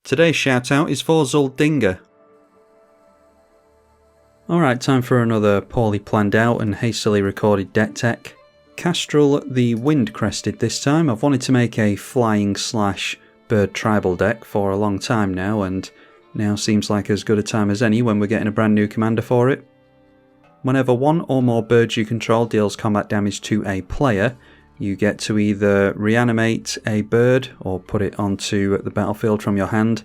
Today's shout out is for Zuldinga. Alright, time for another poorly planned out and hastily recorded deck tech. Kastral the Windcrested this time. I've wanted to make a flying / bird tribal deck for a long time now, and now seems like as good a time as any when we're getting a brand new commander for it. Whenever one or more birds you control deals combat damage to a player, you get to either reanimate a bird or put it onto the battlefield from your hand.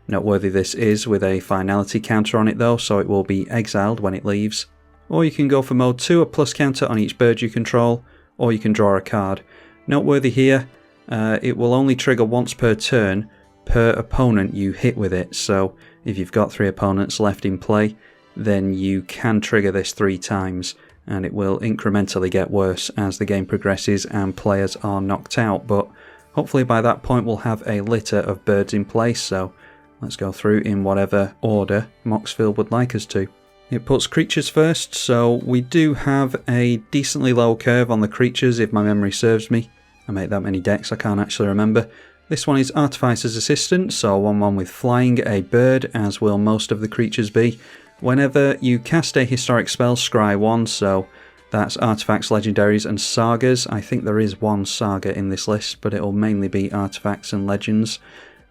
Noteworthy this is with a finality counter on it though, so it will be exiled when it leaves. Or you can go for mode 2, a plus counter on each bird you control, or you can draw a card. Noteworthy here, it will only trigger once per turn per opponent you hit with it, so if you've got 3 opponents left in play, then you can trigger this 3 times, and it will incrementally get worse as the game progresses and players are knocked out, but hopefully by that point we'll have a litter of birds in place, so let's go through in whatever order Moxfield would like us to. It puts creatures first, so we do have a decently low curve on the creatures if my memory serves me. I make that many decks, I can't actually remember. This one is Artificer's Assistant, so 1/1 with flying, a bird, as will most of the creatures be. Whenever you cast a historic spell, scry 1, so that's artifacts, legendaries and sagas. I think there is 1 saga in this list, but it'll mainly be artifacts and legends.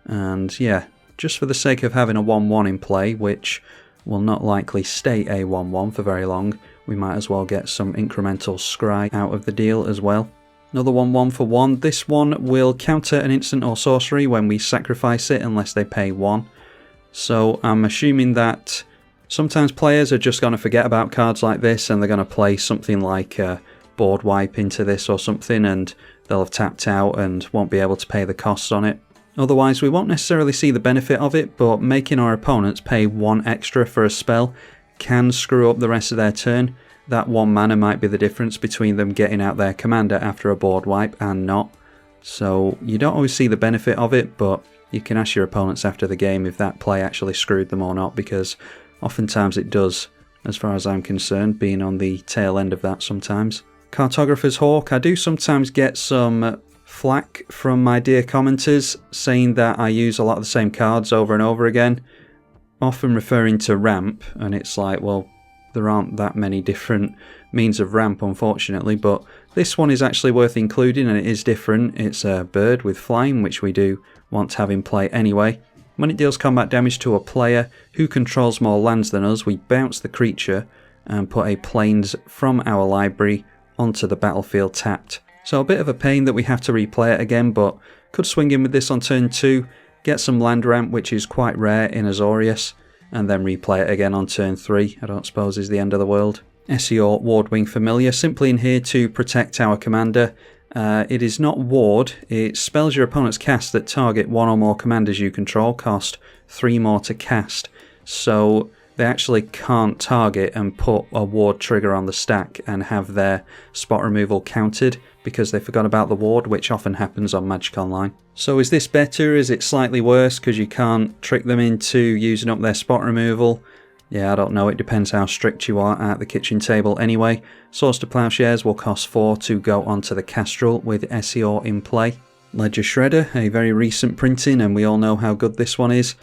And yeah, just for the sake of having a 1/1 in play, which will not likely stay a 1/1 for very long, we might as well get some incremental scry out of the deal as well. Another 1/1 for 1. This one will counter an instant or sorcery when we sacrifice it unless they pay 1. So I'm assuming that sometimes players are just going to forget about cards like this and they're going to play something like board wipe into this or something, and they'll have tapped out and won't be able to pay the costs on it. Otherwise we won't necessarily see the benefit of it, but making our opponents pay 1 extra for a spell can screw up the rest of their turn. That 1 mana might be the difference between them getting out their commander after a board wipe and not. So you don't always see the benefit of it, but you can ask your opponents after the game if that play actually screwed them or not, because oftentimes it does, as far as I'm concerned, being on the tail end of that sometimes. Cartographer's Hawk. I do sometimes get some flack from my dear commenters saying that I use a lot of the same cards over and over again, often referring to ramp, and it's like, well, there aren't that many different means of ramp unfortunately, but this one is actually worth including and it is different. It's a bird with flying, which we do want to have in play anyway. When it deals combat damage to a player who controls more lands than us, we bounce the creature and put a plains from our library onto the battlefield tapped. So a bit of a pain that we have to replay it again, but could swing in with this on turn 2, get some land ramp, which is quite rare in Azorius, and then replay it again on turn 3. I don't suppose is the end of the world. SEO Wardwing Familiar, simply in here to protect our commander. It is not ward, it spells your opponent's cast that target 1 or more commanders you control, cost 3 more to cast. So they actually can't target and put a ward trigger on the stack and have their spot removal counted because they forgot about the ward, which often happens on Magic Online. So is this better? Is it slightly worse because you can't trick them into using up their spot removal? Yeah, I don't know, it depends how strict you are at the kitchen table anyway. Swords to Plowshares will cost 4 to go onto the Kastral with SEO in play. Ledger Shredder, a very recent printing, and we all know how good this one is.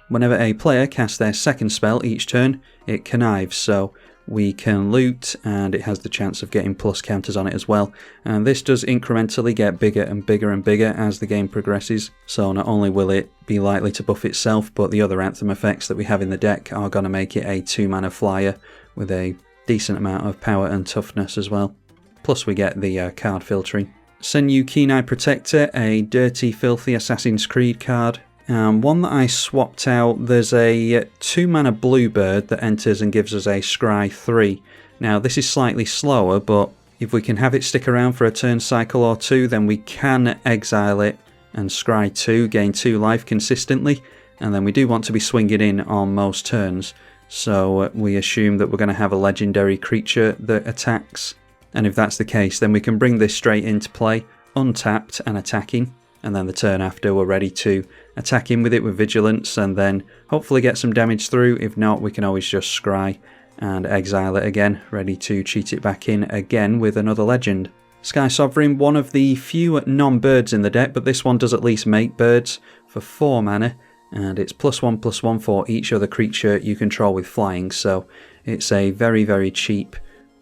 Whenever a player casts their second spell each turn, it connives, so we can loot, and it has the chance of getting plus counters on it as well. And this does incrementally get bigger and bigger and bigger as the game progresses, so not only will it be likely to buff itself, but the other Anthem effects that we have in the deck are going to make it a 2-mana flyer with a decent amount of power and toughness as well. Plus we get the card filtering. Senyu Keen-Eye Protector, a dirty, filthy Assassin's Creed card. One that I swapped out, there's a 2-mana bluebird that enters and gives us a scry 3. Now this is slightly slower, but if we can have it stick around for a turn cycle or 2, then we can exile it and scry 2, gain 2 life consistently, and then we do want to be swinging in on most turns. So we assume that we're going to have a legendary creature that attacks, and if that's the case then we can bring this straight into play, untapped and attacking. And then the turn after we're ready to attack in with it with Vigilance and then hopefully get some damage through. If not, we can always just scry and exile it again, ready to cheat it back in again with another legend. Sky Sovereign, one of the few non-birds in the deck, but this one does at least make birds for 4 mana. and it's +1/+1 for each other creature you control with flying, so it's a very, very cheap,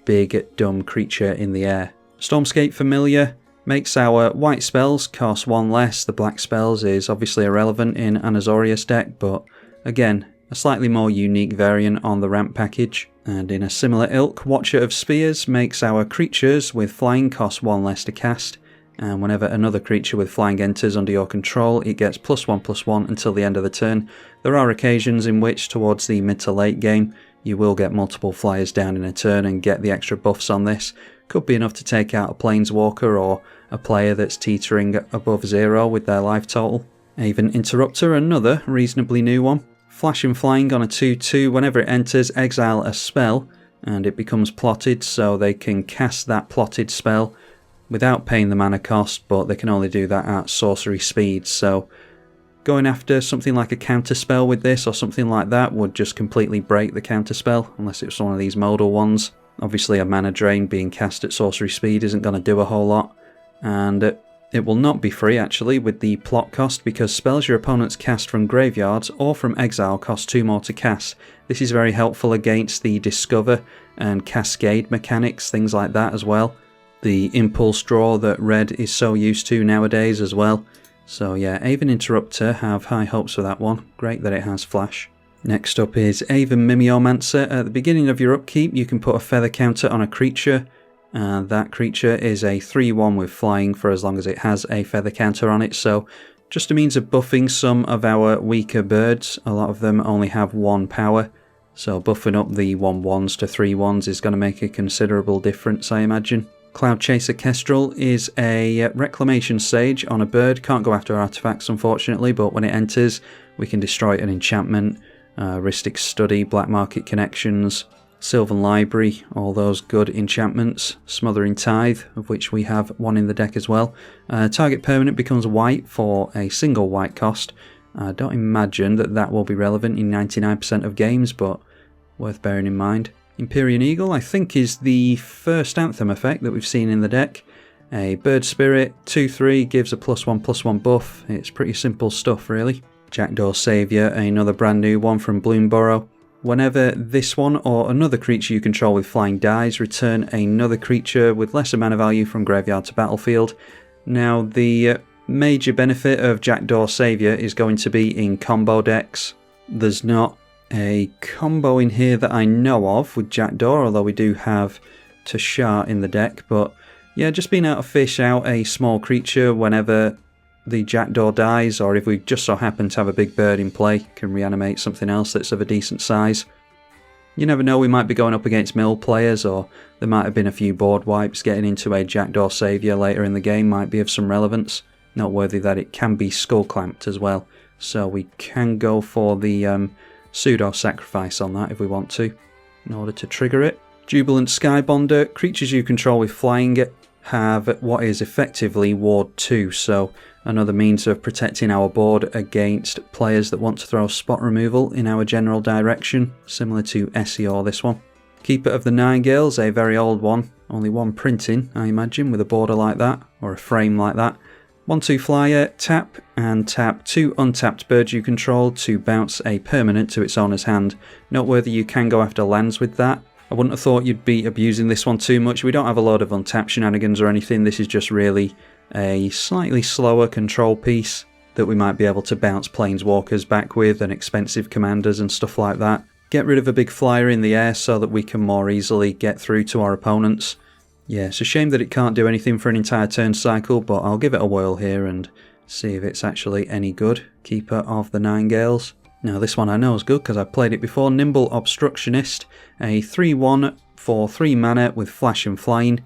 big, dumb creature in the air. Stormscape Familiar makes our white spells cost 1 less. The black spells is obviously irrelevant in an Azorius deck, but again, a slightly more unique variant on the ramp package. And in a similar ilk, Watcher of Spears makes our creatures with flying cost 1 less to cast, and whenever another creature with flying enters under your control, it gets +1/+1 until the end of the turn. There are occasions in which, towards the mid to late game, you will get multiple flyers down in a turn and get the extra buffs on this. Could be enough to take out a Planeswalker or a player that's teetering above 0 with their life total. Aven Interrupter, another reasonably new one. Flash and Flying on a 2/2, whenever it enters, exile a spell, and it becomes plotted, so they can cast that plotted spell without paying the mana cost, but they can only do that at sorcery speed, so going after something like a counterspell with this or something like that would just completely break the counterspell, unless it's one of these modal ones. Obviously a mana drain being cast at sorcery speed isn't going to do a whole lot, and it will not be free actually with the plot cost, because spells your opponents cast from graveyards or from exile cost 2 more to cast. This is very helpful against the Discover and Cascade mechanics, things like that as well. The Impulse Draw that Red is so used to nowadays as well. So yeah, Aven Interrupter, have high hopes for that one. Great that it has flash. Next up is Aven Mimeomancer. At the beginning of your upkeep you can put a feather counter on a creature. That creature is a 3/1 with flying for as long as it has a feather counter on it, so just a means of buffing some of our weaker birds. A lot of them only have 1 power, so buffing up the 1/1s to 3/1s is going to make a considerable difference, I imagine. Cloud Chaser Kastral is a Reclamation Sage on a bird. Can't go after artifacts unfortunately, but when it enters we can destroy an enchantment, Rhystic Study, Black Market Connections, Sylvan Library, all those good enchantments. Smothering Tithe, of which we have 1 in the deck as well. Target permanent becomes white for a single white cost. I don't imagine that that will be relevant in 99% of games, but worth bearing in mind. Empyrean Eagle, I think, is the first Anthem effect that we've seen in the deck. A Bird Spirit, 2/3, gives a +1/+1 buff. It's pretty simple stuff really. Jackdaw Saviour, another brand new one from Bloomborough. Whenever this one or another creature you control with flying dies, return another creature with lesser mana value from graveyard to battlefield. Now the major benefit of Jackdaw Saviour is going to be in combo decks. There's not a combo in here that I know of with Jackdaw, although we do have Tashar in the deck, but yeah, just being able to fish out a small creature whenever the Jackdaw dies, or if we just so happen to have a big bird in play, can reanimate something else that's of a decent size. You never know, we might be going up against mill players, or there might have been a few board wipes. Getting into a Jackdaw Saviour later in the game might be of some relevance. Noteworthy that it can be skull clamped as well, so we can go for the pseudo sacrifice on that if we want to, in order to trigger it. Jubilant Skybonder, creatures you control with flying have what is effectively Ward 2, so another means of protecting our board against players that want to throw spot removal in our general direction, similar to Essie this one. Keeper of the Nightingales, a very old one, only 1 printing I imagine with a border like that, or a frame like that. 1/2 flyer, tap, and tap 2 untapped birds you control to bounce a permanent to its owner's hand. Noteworthy, you can go after lands with that. I wouldn't have thought you'd be abusing this one too much. We don't have a load of untapped shenanigans or anything. This is just really a slightly slower control piece that we might be able to bounce planeswalkers back with and expensive commanders and stuff like that. Get rid of a big flyer in the air so that we can more easily get through to our opponents. Yeah, it's a shame that it can't do anything for an entire turn cycle, but I'll give it a whirl here and see if it's actually any good. Keeper of the Nightingales. Now this one I know is good because I've played it before. Nimble Obstructionist, a 3/1 for 3 mana with flash and flying.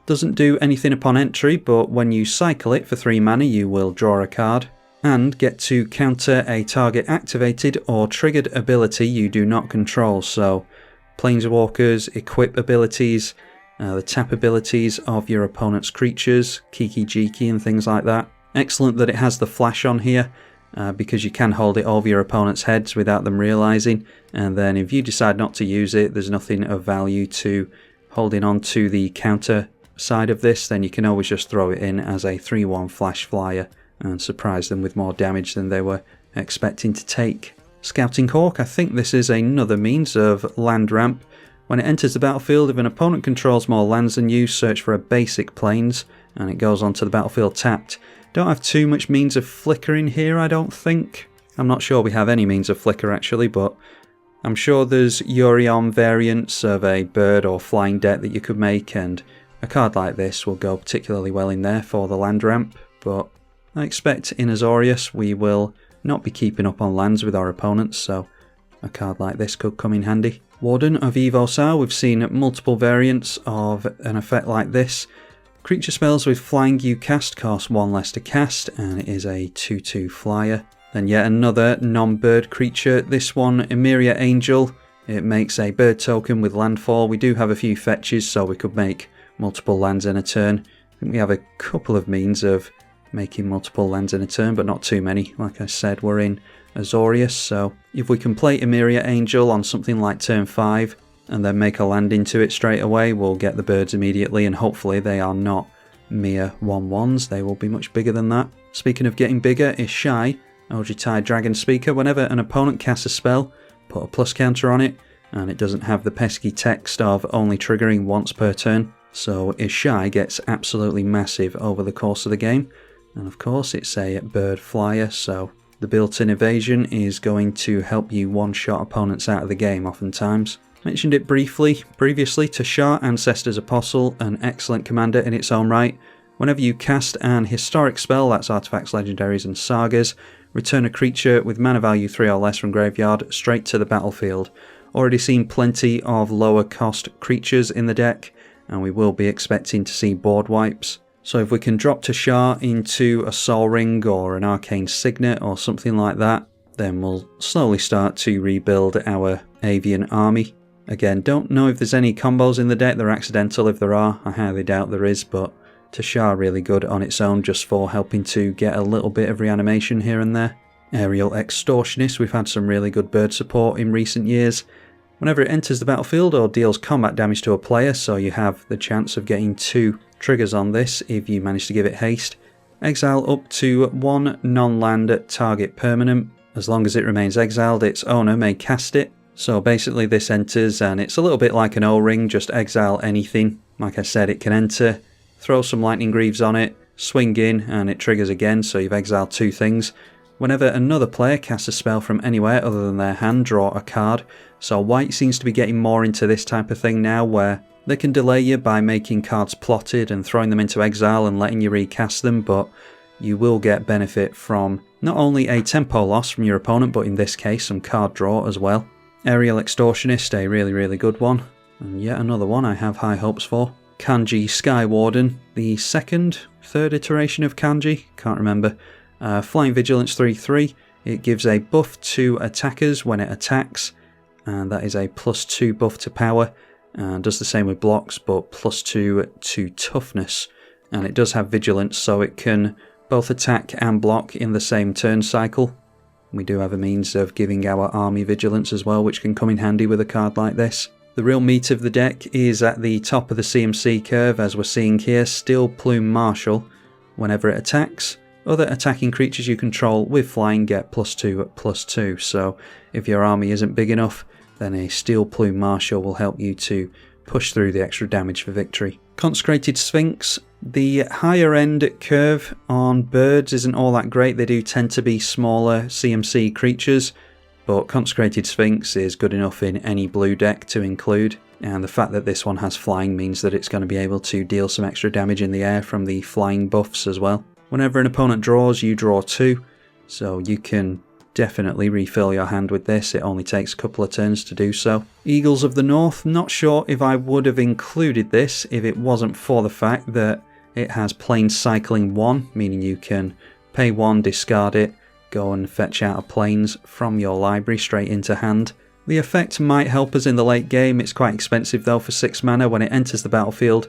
Doesn't do anything upon entry, but when you cycle it for 3 mana you will draw a card and get to counter a target activated or triggered ability you do not control. So Planeswalkers, equip abilities, the tap abilities of your opponent's creatures, Kiki Jiki and things like that. Excellent that it has the flash on here, because you can hold it over your opponent's heads without them realising, and then if you decide not to use it, there's nothing of value to holding on to the counter side of this, then you can always just throw it in as a 3/1 flash flyer and surprise them with more damage than they were expecting to take. Scouting Hawk, I think this is another means of land ramp. When it enters the battlefield, if an opponent controls more lands than you, search for a basic plains, and it goes onto the battlefield tapped. Don't have too much means of flickering here, I don't think. I'm not sure we have any means of flicker actually, but I'm sure there's Yorion variants of a bird or flying deck that you could make, and a card like this will go particularly well in there for the land ramp, but I expect in Azorius we will not be keeping up on lands with our opponents, so a card like this could come in handy. Warden of Evosar, we've seen multiple variants of an effect like this. Creature spells with flying you cast cost 1 less to cast, and it is a 2/2 flyer. Then yet another non-bird creature, this one Emeria Angel. It makes a bird token with landfall. We do have a few fetches, so we could make multiple lands in a turn. I think we have a couple of means of making multiple lands in a turn, but not too many. Like I said, we're in Azorius, so if we can play Emeria Angel on something like turn 5, and then make a land into it straight away, we'll get the birds immediately, and hopefully they are not mere 1/1s, they will be much bigger than that. Speaking of getting bigger, Ishai, Ojitai Dragon Speaker. Whenever an opponent casts a spell, put a plus counter on it, and it doesn't have the pesky text of only triggering once per turn. So Ishai gets absolutely massive over the course of the game, and of course it's a bird flyer, so the built-in evasion is going to help you one-shot opponents out of the game oftentimes. Mentioned it briefly previously, Tashar, Ancestor's Apostle, an excellent commander in its own right. Whenever you cast an historic spell, that's artifacts, legendaries and sagas, return a creature with mana value 3 or less from graveyard straight to the battlefield. Already seen plenty of lower cost creatures in the deck, and we will be expecting to see board wipes. So if we can drop Tashar into a Sol Ring or an Arcane Signet or something like that, then we'll slowly start to rebuild our Avian army. Again, don't know if there's any combos in the deck, they're accidental if there are, I highly doubt there is, but Tashar really good on its own just for helping to get a little bit of reanimation here and there. Aerial Extortionist, we've had some really good bird support in recent years. Whenever it enters the battlefield or deals combat damage to a player, so you have the chance of getting 2 triggers on this if you manage to give it haste. Exile up to 1 non-land target permanent. As long as it remains exiled, its owner may cast it. So basically this enters and it's a little bit like an O-ring, just exile anything. Like I said, it can enter, throw some lightning greaves on it, swing in, and it triggers again, so you've exiled 2 things. Whenever another player casts a spell from anywhere other than their hand, draw a card. So white seems to be getting more into this type of thing now, where they can delay you by making cards plotted and throwing them into exile and letting you recast them, but you will get benefit from not only a tempo loss from your opponent, but in this case some card draw as well. Aerial Extortionist, a really good one, and yet another one I have high hopes for. Kanji Sky Warden, the third iteration of Kanji, can't remember. Flying Vigilance 3/3, it gives a buff to attackers when it attacks, and that is a +2 buff to power, and does the same with blocks, but +2 to toughness, and it does have vigilance, so it can both attack and block in the same turn cycle. We do have a means of giving our army vigilance as well, which can come in handy with a card like this. The real meat of the deck is at the top of the CMC curve, as we're seeing here, Steel Plume Marshal. Whenever it attacks, other attacking creatures you control with flying get +2/+2, so if your army isn't big enough, then a Steel Plume Marshal will help you to push through the extra damage for victory. Consecrated Sphinx, the higher end curve on birds isn't all that great, they do tend to be smaller CMC creatures, but Consecrated Sphinx is good enough in any blue deck to include, and the fact that this one has flying means that it's going to be able to deal some extra damage in the air from the flying buffs as well. Whenever an opponent draws, you draw 2, so you can definitely refill your hand with this, it only takes a couple of turns to do so. Eagles of the North, not sure if I would have included this if it wasn't for the fact that it has plain cycling 1, meaning you can pay 1, discard it, go and fetch out a plains from your library straight into hand. The effect might help us in the late game, it's quite expensive though for 6 mana. When it enters the battlefield,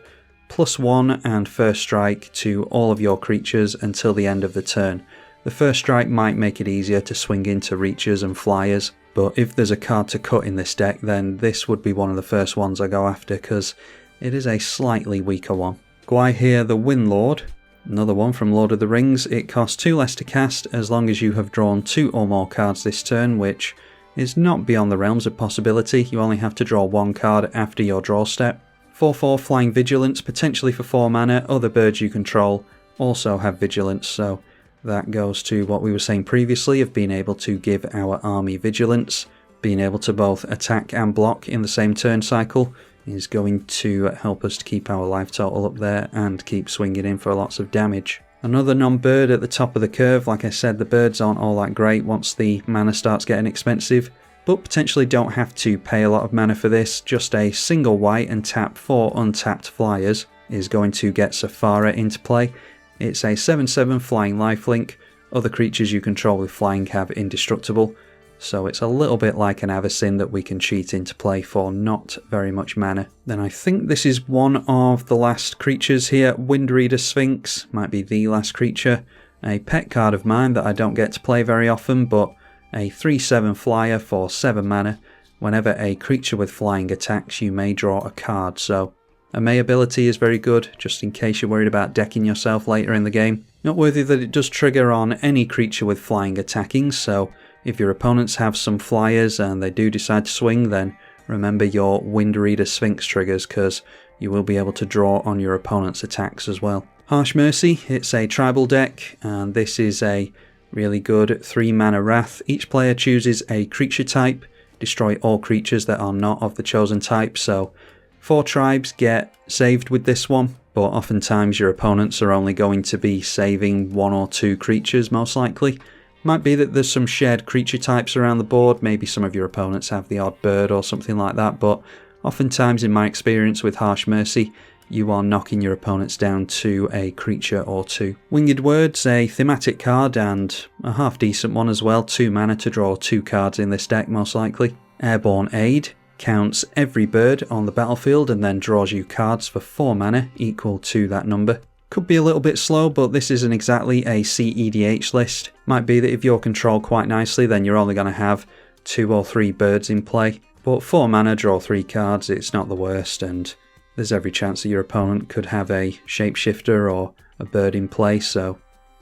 +1 and first strike to all of your creatures until the end of the turn. The first strike might make it easier to swing into reachers and flyers, but if there's a card to cut in this deck, then this would be one of the first ones I go after because it is a slightly weaker one. Gwai here, the Windlord. Another one from Lord of the Rings. It costs 2 less to cast as long as you have drawn 2 or more cards this turn, which is not beyond the realms of possibility. You only have to draw 1 card after your draw step. 4/4 Flying Vigilance, potentially for 4 mana. Other birds you control also have Vigilance, so that goes to what we were saying previously of being able to give our army Vigilance. Being able to both attack and block in the same turn cycle is going to help us to keep our life total up there and keep swinging in for lots of damage. Another non-bird at the top of the curve. Like I said, the birds aren't all that great once the mana starts getting expensive, but potentially don't have to pay a lot of mana for this. Just a single white and tap 4 untapped flyers is going to get Safara into play. It's a 7/7 flying lifelink. Other creatures you control with flying have indestructible, so it's a little bit like an Avacyn that we can cheat into play for not very much mana. Then I think this is one of the last creatures here. Windreader Sphinx might be the last creature. A pet card of mine that I don't get to play very often, but a 3/7 flyer for 7 mana. Whenever a creature with flying attacks, you may draw a card, so a May ability is very good, just in case you're worried about decking yourself later in the game. Noteworthy that it does trigger on any creature with flying attacking, so if your opponents have some flyers and they do decide to swing, then remember your Windreader Sphinx triggers, because you will be able to draw on your opponent's attacks as well. Harsh Mercy, it's a tribal deck, and this is a really good 3 mana Wrath. Each player chooses a creature type, destroy all creatures that are not of the chosen type, so 4 tribes get saved with this one, but oftentimes your opponents are only going to be saving 1 or 2 creatures most likely. Might be that there's some shared creature types around the board, maybe some of your opponents have the odd bird or something like that, but oftentimes in my experience with Harsh Mercy, you are knocking your opponents down to a creature or 2. Winged Words, a thematic card and a half decent one as well, 2 mana to draw 2 cards in this deck most likely. Airborne Aid counts every bird on the battlefield and then draws you cards for 4 mana equal to that number. Could be a little bit slow, but this isn't exactly a CEDH list. Might be that if you're controlled quite nicely, then you're only going to have 2 or 3 birds in play. But 4 mana, draw 3 cards, it's not the worst, and there's every chance that your opponent could have a shapeshifter or a bird in play, so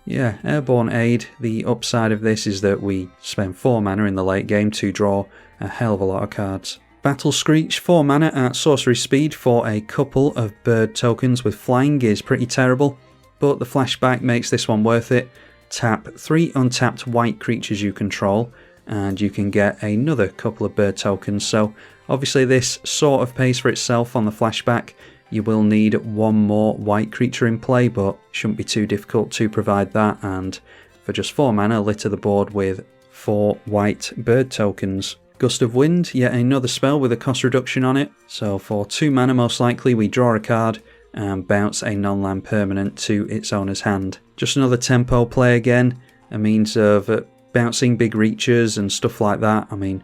yeah, Airborne Aid. The upside of this is that we spend 4 mana in the late game to draw a hell of a lot of cards. Battle Screech, 4 mana at sorcery speed for a couple of bird tokens with flying is pretty terrible, but the flashback makes this one worth it. Tap 3 untapped white creatures you control, and you can get another couple of bird tokens, so obviously this sort of pays for itself on the flashback. You will need 1 more white creature in play, but shouldn't be too difficult to provide that, and for just 4 mana, litter the board with 4 white bird tokens. Gust of Wind, yet another spell with a cost reduction on it, so for 2 mana most likely we draw a card and bounce a non-land permanent to its owner's hand. Just another tempo play again, a means of bouncing big reaches and stuff like that. I mean,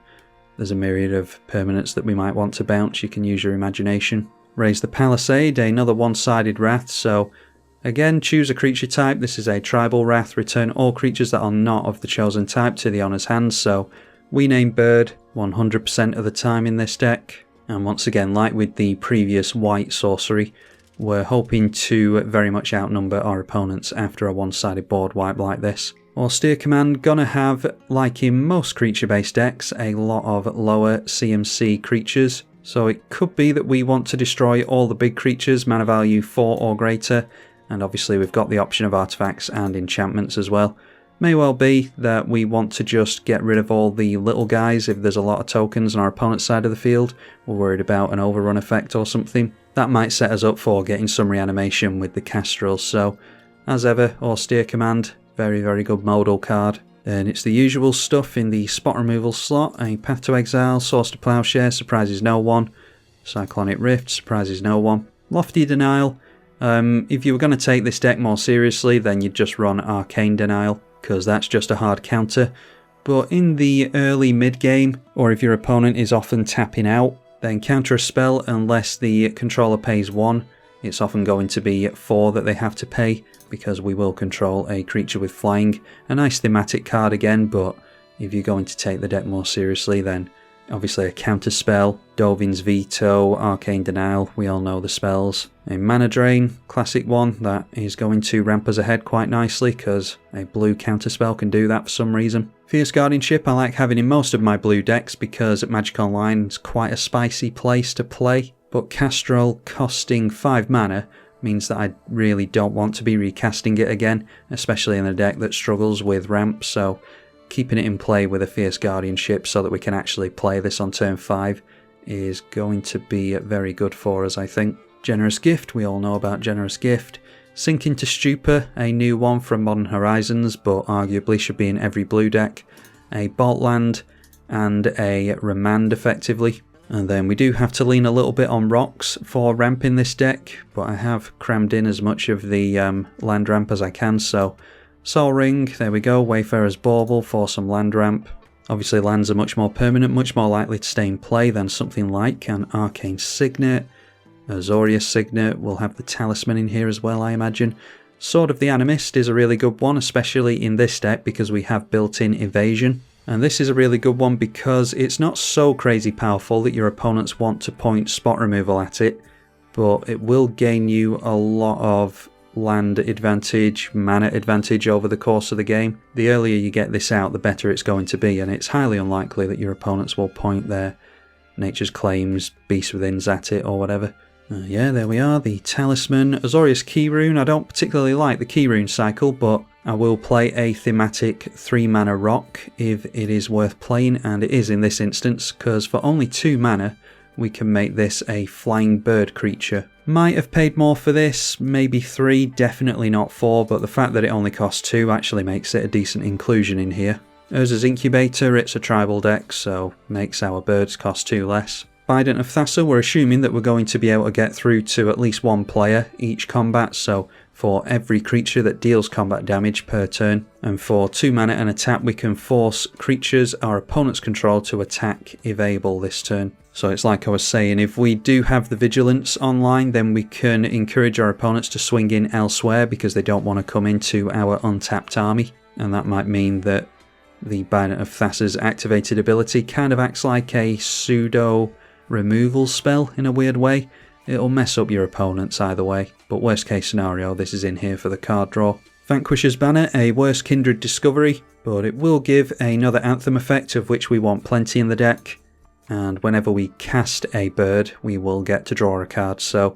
there's a myriad of permanents that we might want to bounce, you can use your imagination. Raise the Palisade, another one-sided Wrath, so again choose a creature type. This is a tribal Wrath, return all creatures that are not of the chosen type to the owner's hand, so we name bird 100% of the time in this deck, and once again, like with the previous white sorcery, we're hoping to very much outnumber our opponents after a one-sided board wipe like this. Austere Command, gonna have, like in most creature-based decks, a lot of lower CMC creatures, so it could be that we want to destroy all the big creatures, mana value 4 or greater, and obviously we've got the option of artifacts and enchantments as well. May well be that we want to just get rid of all the little guys if there's a lot of tokens on our opponent's side of the field. We're worried about an overrun effect or something. That might set us up for getting some reanimation with the Kastral, so as ever, Austere Command, very very good modal card. And it's the usual stuff in the spot removal slot, a Path to Exile, Source to Plowshare, surprises no one, Cyclonic Rift, surprises no one. Lofty Denial, if you were going to take this deck more seriously then you'd just run Arcane Denial, because that's just a hard counter, but in the early mid-game, or if your opponent is often tapping out, then counter a spell unless the controller pays 1. It's often going to be 4 that they have to pay, because we will control a creature with flying. A nice thematic card again, but if you're going to take the deck more seriously then Obviously a counter spell, Dovin's Veto, Arcane Denial, we all know the spells. A Mana Drain, classic one, that is going to ramp us ahead quite nicely because a blue counter spell can do that for some reason. Fierce Guardianship I like having in most of my blue decks because Magic Online is quite a spicy place to play, but Kastral costing 5 mana means that I really don't want to be recasting it again, especially in a deck that struggles with ramp, so keeping it in play with a Fierce Guardianship so that we can actually play this on turn 5 is going to be very good for us, I think. Generous Gift, we all know about Generous Gift. Sink into Stupor, a new one from Modern Horizons, but arguably should be in every blue deck. A Bolt Land and a Remand effectively. And then we do have to lean a little bit on rocks for ramping this deck, but I have crammed in as much of the land ramp as I can, so Sol Ring, there we go, Wayfarer's Bauble for some land ramp. Obviously lands are much more permanent, much more likely to stay in play than something like an Arcane Signet. Azorius Signet, we'll have the Talisman in here as well, I imagine. Sword of the Animist is a really good one, especially in this deck because we have built-in evasion. And this is a really good one because it's not so crazy powerful that your opponents want to point spot removal at it, but it will gain you a lot of land advantage, mana advantage over the course of the game. The earlier you get this out, the better it's going to be, and it's highly unlikely that your opponents will point their Nature's Claims, Beast Withins at it or whatever. Yeah, there we are, the Talisman. Azorius Keyrune, I don't particularly like the Keyrune cycle, but I will play a thematic 3 mana rock if it is worth playing, and it is in this instance, because for only 2 mana we can make this a flying bird creature. Might have paid more for this, maybe 3, definitely not 4, but the fact that it only costs 2 actually makes it a decent inclusion in here. Urza's Incubator, it's a tribal deck, so makes our birds cost 2 less. Bident of Thassa, we're assuming that we're going to be able to get through to at least 1 player each combat, so for every creature that deals combat damage per turn. And for 2 mana and a tap, we can force creatures our opponents control to attack Evable this turn. So it's like I was saying, if we do have the Vigilance online, then we can encourage our opponents to swing in elsewhere because they don't want to come into our untapped army. And that might mean that the Bident of Thassa's activated ability kind of acts like a pseudo removal spell in a weird way. It'll mess up your opponents either way, but worst case scenario, this is in here for the card draw. Vanquisher's Banner, a worse Kindred discovery, but it will give another Anthem effect of which we want plenty in the deck, and whenever we cast a bird we will get to draw a card, so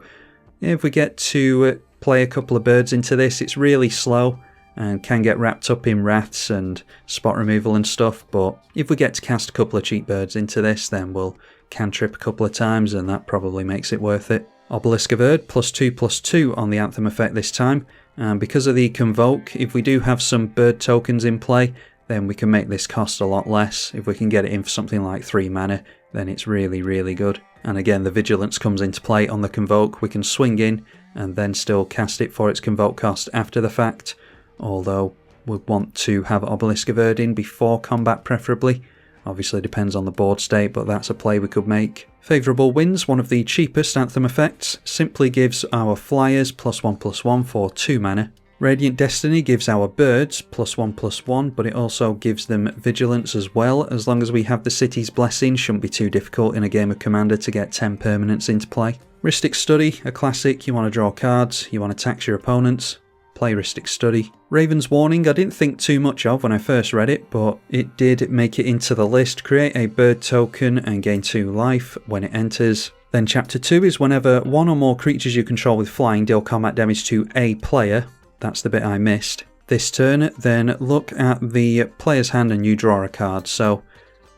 if we get to play a couple of birds into this, it's really slow and can get wrapped up in wraths and spot removal and stuff, but if we get to cast a couple of cheap birds into this, then we'll cantrip a couple of times and that probably makes it worth it. Obelisk of Erd, +2/+2 on the Anthem effect this time, and because of the Convoke, if we do have some bird tokens in play, then we can make this cost a lot less. If we can get it in for something like 3 mana, then it's really, really good. And again, the Vigilance comes into play on the Convoke. We can swing in and then still cast it for its Convoke cost after the fact, although we'd want to have Obelisk of Erd in before combat preferably. Obviously depends on the board state, but that's a play we could make. Favourable Winds, one of the cheapest Anthem effects, simply gives our flyers +1/+1 for 2 mana. Radiant Destiny gives our birds +1/+1, but it also gives them Vigilance as well. As long as we have the City's Blessing, shouldn't be too difficult in a game of Commander to get 10 permanents into play. Rhystic Study, a classic, you want to draw cards, you want to tax your opponents. Play Rhystic Study. Raven's Warning I didn't think too much of when I first read it, but it did make it into the list. Create a bird token and gain 2 life when it enters. Then Chapter 2 is whenever 1 or more creatures you control with flying deal combat damage to a player. That's the bit I missed. This turn, then look at the player's hand and you draw a card. So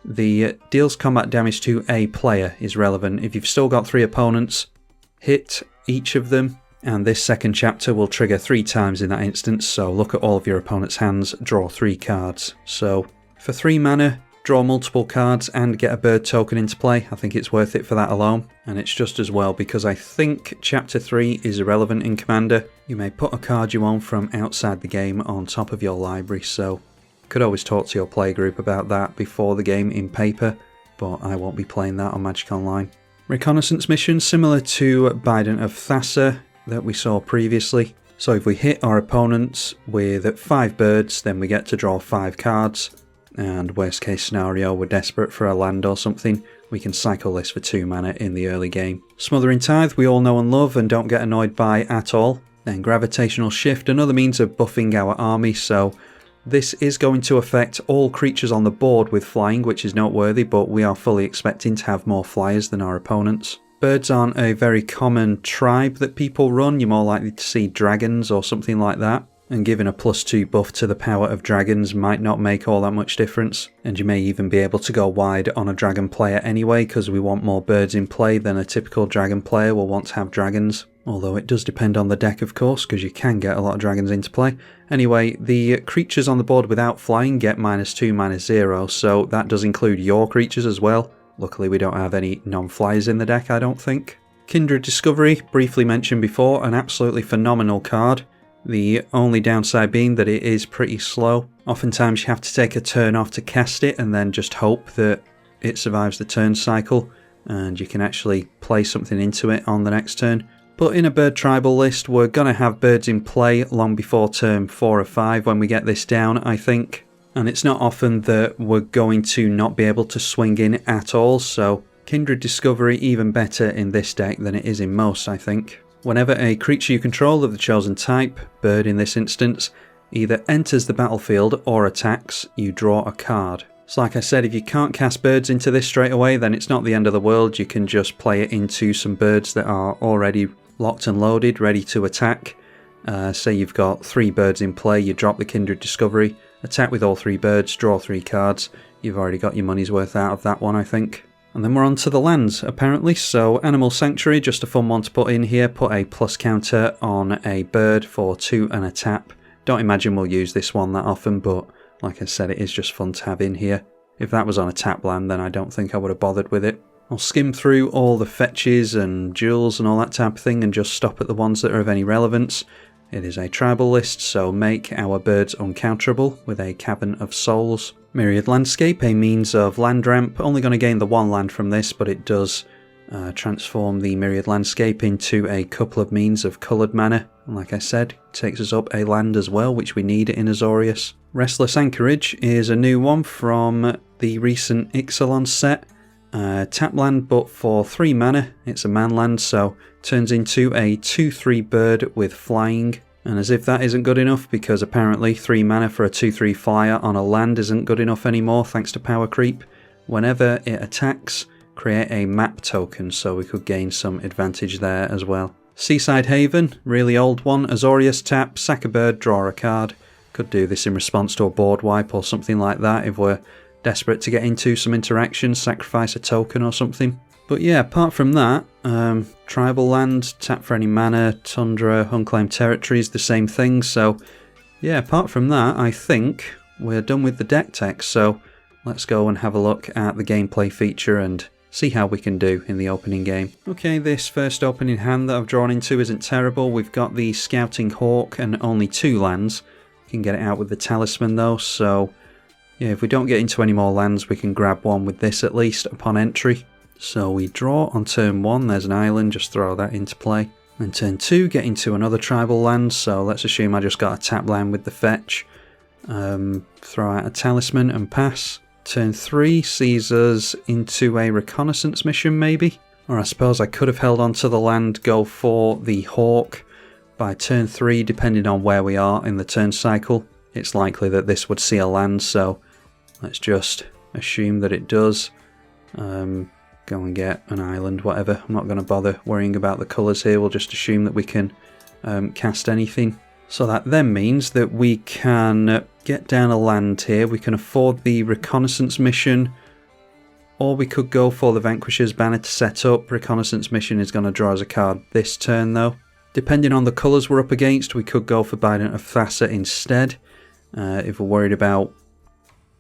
the deals combat damage to a player is relevant. If you've still got 3 opponents, hit each of them. And this second chapter will trigger 3 times in that instance, so look at all of your opponent's hands, draw 3 cards. So for 3 mana, draw multiple cards and get a bird token into play. I think it's worth it for that alone. And it's just as well because I think chapter 3 is irrelevant in Commander. You may put a card you own from outside the game on top of your library, so you could always talk to your playgroup about that before the game in paper, but I won't be playing that on Magic Online. Reconnaissance mission, similar to Bident of Thassa that we saw previously. So if we hit our opponents with 5 birds, then we get to draw 5 cards. and worst case scenario, we're desperate for a land or something, we can cycle this for 2 mana in the early game. Smothering Tithe we all know and love and don't get annoyed by at all. Then Gravitational Shift, another means of buffing our army, so this is going to affect all creatures on the board with flying, which is noteworthy, but we are fully expecting to have more flyers than our opponents. Birds aren't a very common tribe that people run, you're more likely to see dragons or something like that. And giving a +2 buff to the power of dragons might not make all that much difference. And you may even be able to go wide on a dragon player anyway, because we want more birds in play than a typical dragon player will want to have dragons. Although it does depend on the deck, of course, because you can get a lot of dragons into play. Anyway, the creatures on the board without flying get -2, -0, so that does include your creatures as well. Luckily we don't have any non-flyers in the deck, I don't think. Kindred Discovery, briefly mentioned before, an absolutely phenomenal card. The only downside being that it is pretty slow. Oftentimes you have to take a turn off to cast it and then just hope that it survives the turn cycle and you can actually play something into it on the next turn. But in a bird tribal list we're going to have birds in play long before turn 4 or 5 when we get this down, I think. And it's not often that we're going to not be able to swing in at all, so Kindred Discovery even better in this deck than it is in most, I think. Whenever a creature you control of the chosen type, bird in this instance, either enters the battlefield or attacks, you draw a card. So like I said, if you can't cast birds into this straight away, then it's not the end of the world. You can just play it into some birds that are already locked and loaded, ready to attack. Say you've got 3 birds in play, you drop the Kindred Discovery, attack with all 3 birds, draw 3 cards. You've already got your money's worth out of that one, I think. And then we're on to the lands, apparently. So Animal Sanctuary, just a fun one to put in here. Put a plus counter on a bird for 2 and a tap. Don't imagine we'll use this one that often, but like I said, it is just fun to have in here. If that was on a tap land, then I don't think I would have bothered with it. I'll skim through all the fetches and jewels and all that type of thing and just stop at the ones that are of any relevance. It is a tribal list, so make our birds uncounterable with a Cavern of Souls. Myriad Landscape, a means of land ramp. Only going to gain the 1 land from this, but it does transform the Myriad Landscape into a couple of means of coloured mana. And like I said, takes us up a land as well, which we need in Azorius. Restless Anchorage is a new one from the recent Ixalan set. Tap land, but for 3 mana. It's a man land, so turns into a 2/3 bird with flying. And as if that isn't good enough, because apparently 3 mana for a 2/3 flyer on a land isn't good enough anymore thanks to power creep. Whenever it attacks, create a map token, so we could gain some advantage there as well. Seaside Haven, really old one. Azorius tap, sack a bird, draw a card. Could do this in response to a board wipe or something like that if we're desperate to get into some interaction, sacrifice a token or something. But yeah, apart from that, tribal land, tap for any mana, tundra, unclaimed territories, the same thing. So yeah, apart from that, I think we're done with the deck tech. So let's go and have a look at the gameplay feature and see how we can do in the opening game. Okay, this first opening hand that I've drawn into isn't terrible. We've got the Scouting Hawk and only 2 lands. We can get it out with the Talisman though, so yeah, if we don't get into any more lands, we can grab one with this at least upon entry. So we draw on turn 1, there's an island, just throw that into play. Then turn 2, get into another tribal land, so let's assume I just got a tap land with the fetch. Throw out a Talisman and pass. Turn 3 sees us into a reconnaissance mission maybe? Or I suppose I could have held on to the land, go for the Hawk. By turn 3, depending on where we are in the turn cycle, it's likely that this would see a land, so let's just assume that it does. Go and get an island, whatever. I'm not going to bother worrying about the colours here, we'll just assume that we can cast anything. So that then means that we can get down a land here, we can afford the reconnaissance mission, or we could go for the Vanquisher's Banner to set up. Reconnaissance mission is going to draw us a card this turn though. Depending on the colours we're up against, we could go for Bident of Thassa instead. If we're worried about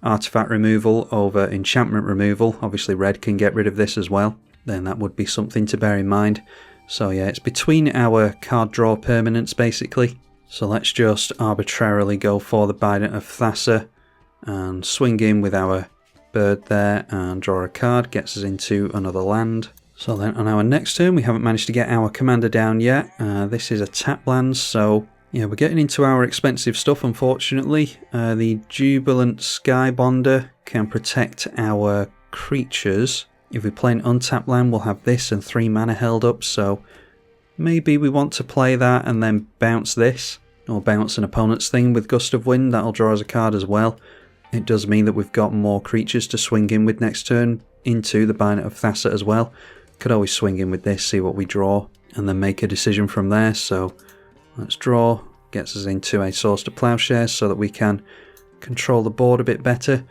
artifact removal over enchantment removal, obviously red can get rid of this as well, then that would be something to bear in mind. So yeah, it's between our card draw permanents basically. So let's just arbitrarily go for the Bident of Thassa and swing in with our bird there and draw a card, gets us into another land. So then on our next turn, we haven't managed to get our commander down yet. This is a tap land, so Yeah, we're getting into our expensive stuff, unfortunately. The Jubilant Skybonder can protect our creatures. If we play an untapped land, we'll have this and 3 mana held up, so maybe we want to play that and then bounce this, or bounce an opponent's thing with Gust of Wind. That'll draw us a card as well. It does mean that we've got more creatures to swing in with next turn into the Bayonet of Thassa as well. Could always swing in with this, see what we draw, and then make a decision from there. So let's draw, gets us into a Swords to Plowshares so that we can control the board a bit better.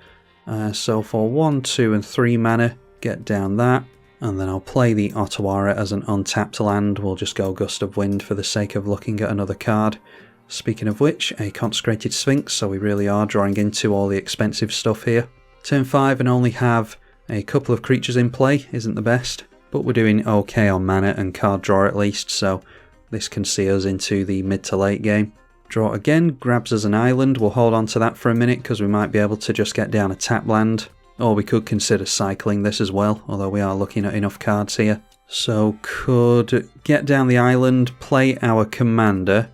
So for 1, 2 and 3 mana, get down that, and then I'll play the Otawara as an untapped land. We'll just go Gust of Wind for the sake of looking at another card. Speaking of which, a Consecrated Sphinx, so we really are drawing into all the expensive stuff here. Turn 5 and only have a couple of creatures in play isn't the best, but we're doing okay on mana and card draw at least, so this can see us into the mid to late game. Draw again, grabs us an island. We'll hold on to that for a minute because we might be able to just get down a tap land, or we could consider cycling this as well, although we are looking at enough cards here. So could get down the island, play our commander,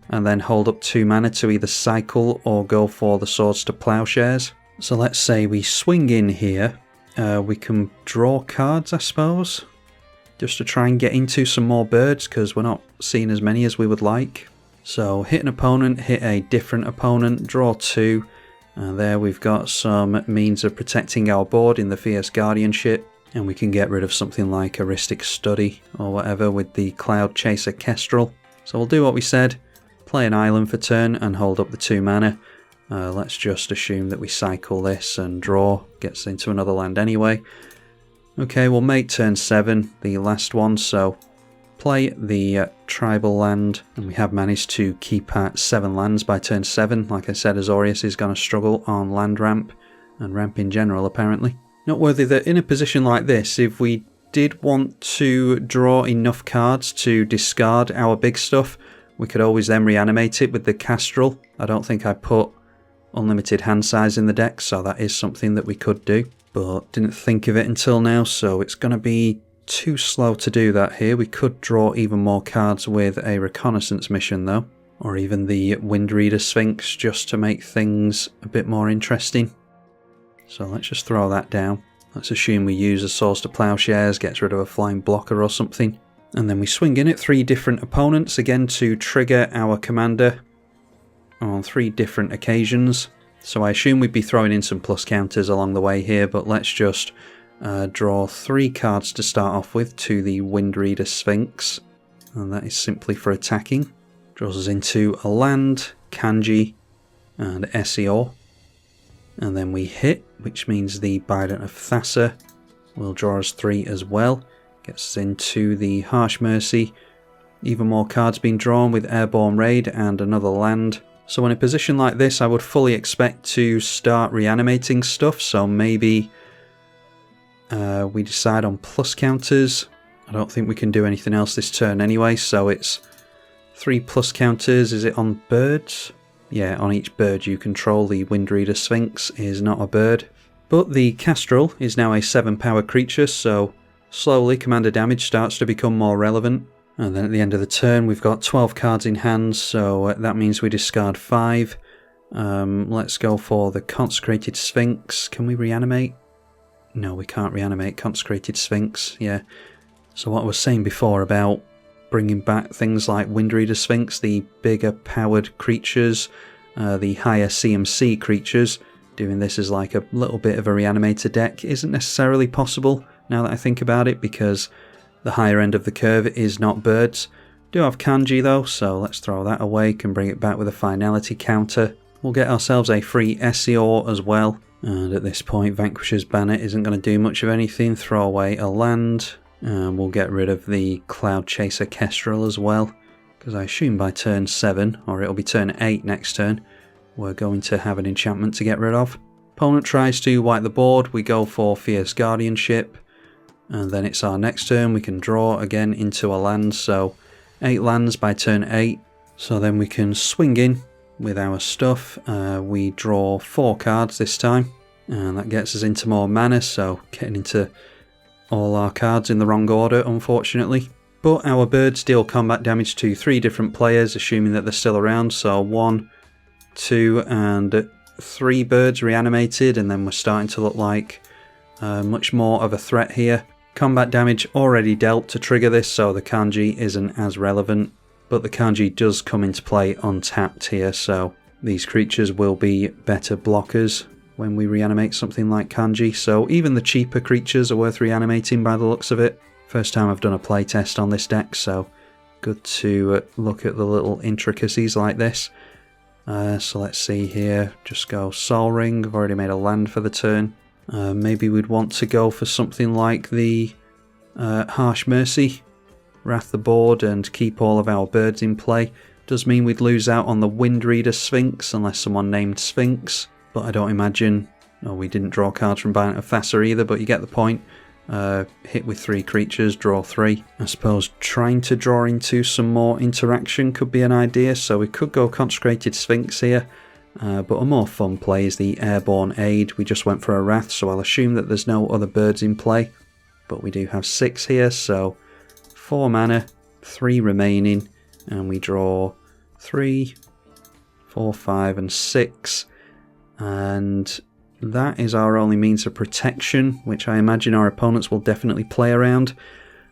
and then hold up 2 mana to either cycle or go for the Swords to Plowshares. So let's say we swing in here. We can draw cards, I suppose, just to try and get into some more birds, because we're not seeing as many as we would like. So hit an opponent, hit a different opponent, draw 2, and there we've got some means of protecting our board in the Fierce Guardianship, and we can get rid of something like Heuristic Study or whatever with the Cloud Chaser Kastral. So we'll do what we said. Play an island for turn and hold up the 2 mana. Let's just assume that we cycle this and draw. Gets into another land anyway. Okay, we'll make turn 7 the last one, so play the tribal land, and we have managed to keep at 7 lands by turn 7. Like I said, Azorius is going to struggle on land ramp, and ramp in general apparently. Noteworthy that in a position like this, if we did want to draw enough cards to discard our big stuff, we could always then reanimate it with the Kastral. I don't think I put unlimited hand size in the deck, so that is something that we could do, but didn't think of it until now, so it's going to be too slow to do that here. We could draw even more cards with a reconnaissance mission though, or even the Windreader Sphinx, just to make things a bit more interesting. So let's just throw that down. Let's assume we use a Swords to Plowshares, gets rid of a flying blocker or something. And then we swing in at 3 different opponents, again to trigger our commander on 3 different occasions. So I assume we'd be throwing in some plus counters along the way here, but let's just draw 3 cards to start off with to the Windreader Sphinx. And that is simply for attacking. Draws us into a land, Kanji, and Esior. And then we hit, which means the Bayonet of Thassa will draw us 3 as well. Gets us into the Harsh Mercy. Even more cards being drawn with Airborne Raid and another land. So in a position like this, I would fully expect to start reanimating stuff. So maybe we decide on plus counters. I don't think we can do anything else this turn anyway. So it's 3 plus counters. Is it on birds? Yeah, on each bird you control. The Windreader Sphinx is not a bird. But the Kastral is now a 7 power creature, so slowly commander damage starts to become more relevant. And then at the end of the turn we've got 12 cards in hand, so that means we discard 5. Let's go for the Consecrated Sphinx. Can we reanimate? No, we can't reanimate Consecrated Sphinx, yeah. So what I was saying before about bringing back things like Windreader Sphinx, the bigger powered creatures, the higher CMC creatures, doing this as like a little bit of a reanimator deck isn't necessarily possible now that I think about it, because the higher end of the curve is not birds. Do have Kanji though, so let's throw that away, can bring it back with a finality counter. We'll get ourselves a free Esior as well, and at this point Vanquisher's Banner isn't going to do much of anything. Throw away a land, and we'll get rid of the Cloud Chaser Kastral as well, because I assume by turn 7, or it'll be turn 8 next turn, we're going to have an enchantment to get rid of. Opponent tries to wipe the board, we go for Fierce Guardianship, and then it's our next turn. We can draw again into a land, so 8 lands by turn 8. So then we can swing in with our stuff. We draw 4 cards this time, and that gets us into more mana, so getting into all our cards in the wrong order, unfortunately. But our birds deal combat damage to 3 different players, assuming that they're still around. So 1, 2 and 3 birds reanimated, and then we're starting to look like much more of a threat here. Combat damage already dealt to trigger this, so the kanji isn't as relevant. But the kanji does come into play untapped here, so these creatures will be better blockers when we reanimate something like kanji. So even the cheaper creatures are worth reanimating by the looks of it. First time I've done a playtest on this deck, so good to look at the little intricacies like this. So let's see here, just go Soul Ring. I've already made a land for the turn. Maybe we'd want to go for something like the Harsh Mercy, wrath the board and keep all of our birds in play. Does mean we'd lose out on the Wind Reader Sphinx unless someone named Sphinx, but I don't imagine. Oh, we didn't draw cards from Binding of Thasser either, but you get the point. Hit with 3 creatures, draw 3. I suppose trying to draw into some more interaction could be an idea, so we could go Consecrated Sphinx here, but a more fun play is the Airborne Aid. We just went for a Wrath, so I'll assume that there's no other birds in play, but we do have 6 here, so 4 mana, 3 remaining, and we draw 3, 4, 5 and 6, and that is our only means of protection, which I imagine our opponents will definitely play around.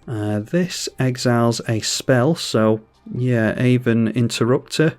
This exiles a spell, so yeah, Aven Interrupter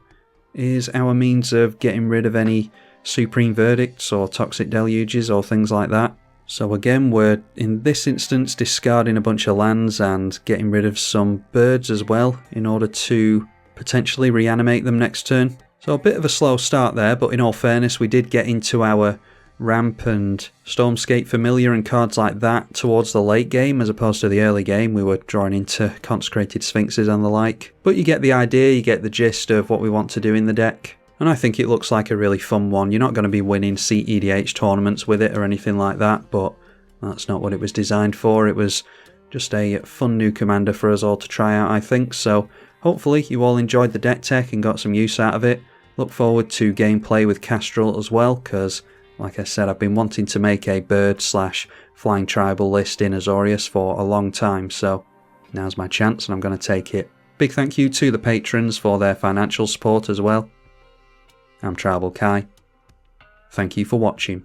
is our means of getting rid of any Supreme Verdicts or Toxic Deluges or things like that. So again, we're in this instance discarding a bunch of lands and getting rid of some birds as well in order to potentially reanimate them next turn. So a bit of a slow start there, but in all fairness, we did get into our Ramp and Stormscape Familiar and cards like that towards the late game as opposed to the early game. We were drawing into Consecrated Sphinxes and the like. But you get the idea, you get the gist of what we want to do in the deck. And I think it looks like a really fun one. You're not going to be winning CEDH tournaments with it or anything like that, but that's not what it was designed for. It was just a fun new commander for us all to try out, I think. So hopefully you all enjoyed the deck tech and got some use out of it. Look forward to gameplay with Kastral as well, because like I said, I've been wanting to make a bird/flying tribal list in Azorius for a long time, so now's my chance and I'm going to take it. Big thank you to the patrons for their financial support as well. I'm tribalkai. Thank you for watching.